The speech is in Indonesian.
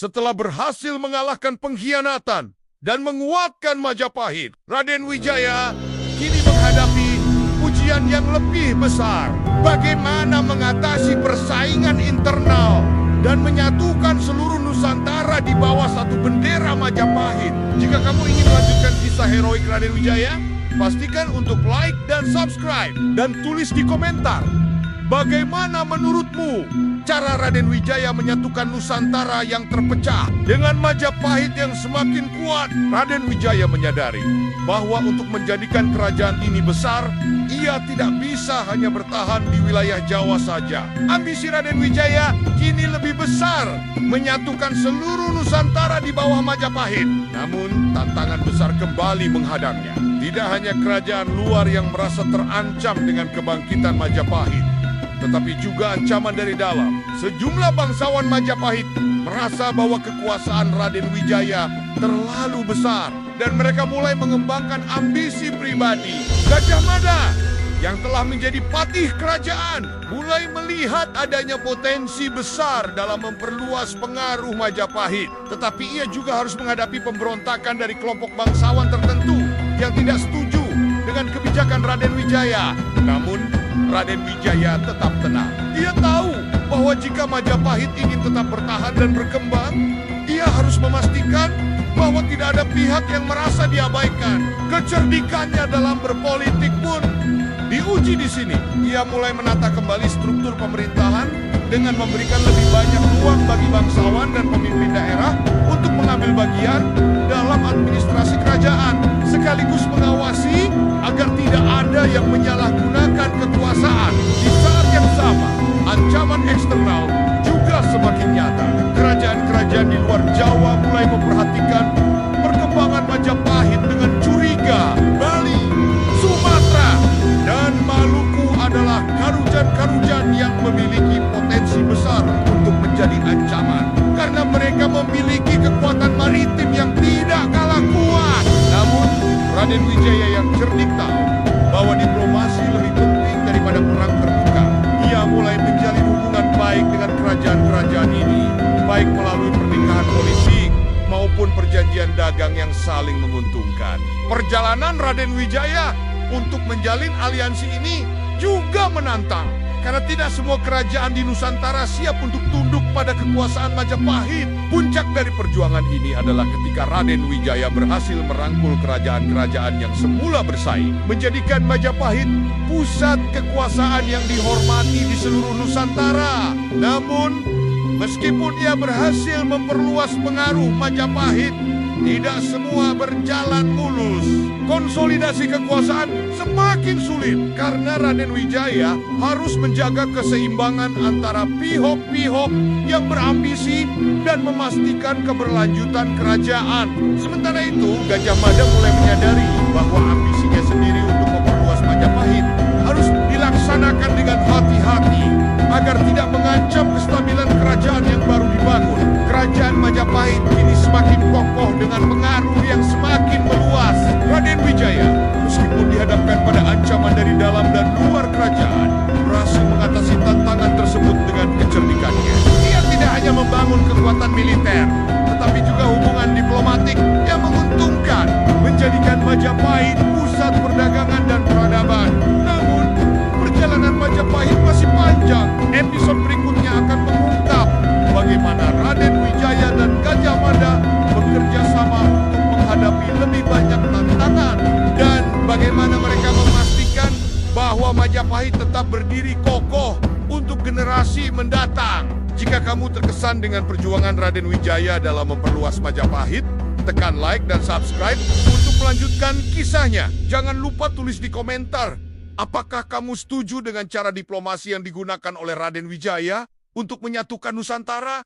Setelah berhasil mengalahkan pengkhianatan dan menguatkan Majapahit, Raden Wijaya kini menghadapi ujian yang lebih besar. Bagaimana mengatasi persaingan internal dan menyatukan seluruh Nusantara di bawah satu bendera Majapahit. Jika kamu ingin melanjutkan kisah heroik Raden Wijaya, pastikan untuk like dan subscribe dan tulis di komentar. Bagaimana menurutmu cara Raden Wijaya menyatukan Nusantara yang terpecah dengan Majapahit yang semakin kuat? Raden Wijaya menyadari bahwa untuk menjadikan kerajaan ini besar, ia tidak bisa hanya bertahan di wilayah Jawa saja. Ambisi Raden Wijaya kini lebih besar, menyatukan seluruh Nusantara di bawah Majapahit. Namun, tantangan besar kembali menghadangnya. Tidak hanya kerajaan luar yang merasa terancam dengan kebangkitan Majapahit, tetapi juga ancaman dari dalam. Sejumlah bangsawan Majapahit merasa bahwa kekuasaan Raden Wijaya terlalu besar dan mereka mulai mengembangkan ambisi pribadi. Gajah Mada yang telah menjadi patih kerajaan mulai melihat adanya potensi besar dalam memperluas pengaruh Majapahit. Tetapi ia juga harus menghadapi pemberontakan dari kelompok bangsawan tertentu yang tidak setuju dengan kebijakan Raden Wijaya. Namun, Raden Wijaya tetap tenang. Ia tahu bahwa jika Majapahit ingin tetap bertahan dan berkembang, ia harus memastikan bahwa tidak ada pihak yang merasa diabaikan. Kecerdikannya dalam berpolitik pun diuji di sini. Ia mulai menata kembali struktur pemerintahan dengan memberikan lebih banyak ruang bagi bangsawan dan pemimpin daerah untuk mengambil bagian dalam administrasi kerajaan, sekaligus mengawasi agar tidak ada yang menyalahgunakan kekuasaan. Di saat yang sama, ancaman eksternal juga semakin nyata. Kerajaan-kerajaan di luar Jawa mulai memperhatikan perkembangan Majapahit dengan curiga. Bali, Sumatera, dan Maluku adalah karujan-karujan yang memiliki potensi besar untuk menjadi ancaman, karena mereka memiliki kekuatan maritim yang tidak kalah kuat. Namun, Raden Wijaya yang cerdik tahu bahwa diplomasi lebih penting daripada perang terbuka. Ia mulai menjalin hubungan baik dengan kerajaan-kerajaan ini, baik melalui pernikahan politik maupun perjanjian dagang yang saling menguntungkan. Perjalanan Raden Wijaya untuk menjalin aliansi ini juga menantang, karena tidak semua kerajaan di Nusantara siap untuk tunduk pada kekuasaan Majapahit. Puncak dari perjuangan ini adalah ketika Raden Wijaya berhasil merangkul kerajaan-kerajaan yang semula bersaing, menjadikan Majapahit pusat kekuasaan yang dihormati di seluruh Nusantara. Namun, meskipun ia berhasil memperluas pengaruh Majapahit, tidak semua berjalan mulus. Konsolidasi kekuasaan semakin sulit karena Raden Wijaya harus menjaga keseimbangan antara pihak-pihak yang berambisi dan memastikan keberlanjutan kerajaan. Sementara itu, Gajah Mada mulai menyadari bahwa ambisinya sendiri untuk memperluas Majapahit harus dilaksanakan dengan hati-hati agar tidak mengancam kestabilan kerajaan yang baru dibangun. Kerajaan Majapahit kini semakin kokoh dengan pengaruh yang semakin meluas. Raden Wijaya, meskipun dihadapkan pada ancaman dari dalam dan luar kerajaan, berhasil mengatasi tantangan tersebut dengan kecerdikannya. Ia tidak hanya membangun kekuatan militer, tetapi juga hubungan diplomatik yang menguntungkan, menjadikan Majapahit pusat perdagangan dan peradaban. Namun, perjalanan Majapahit masih panjang. Episode berikutnya akan mengungkap bagaimana Raden Wijaya dan Gajah Mada bekerja sama untuk menghadapi lebih banyak tantangan, dan bagaimana mereka memastikan bahwa Majapahit tetap berdiri kokoh untuk generasi mendatang. Jika kamu terkesan dengan perjuangan Raden Wijaya dalam memperluas Majapahit, tekan like dan subscribe untuk melanjutkan kisahnya. Jangan lupa tulis di komentar, apakah kamu setuju dengan cara diplomasi yang digunakan oleh Raden Wijaya untuk menyatukan Nusantara?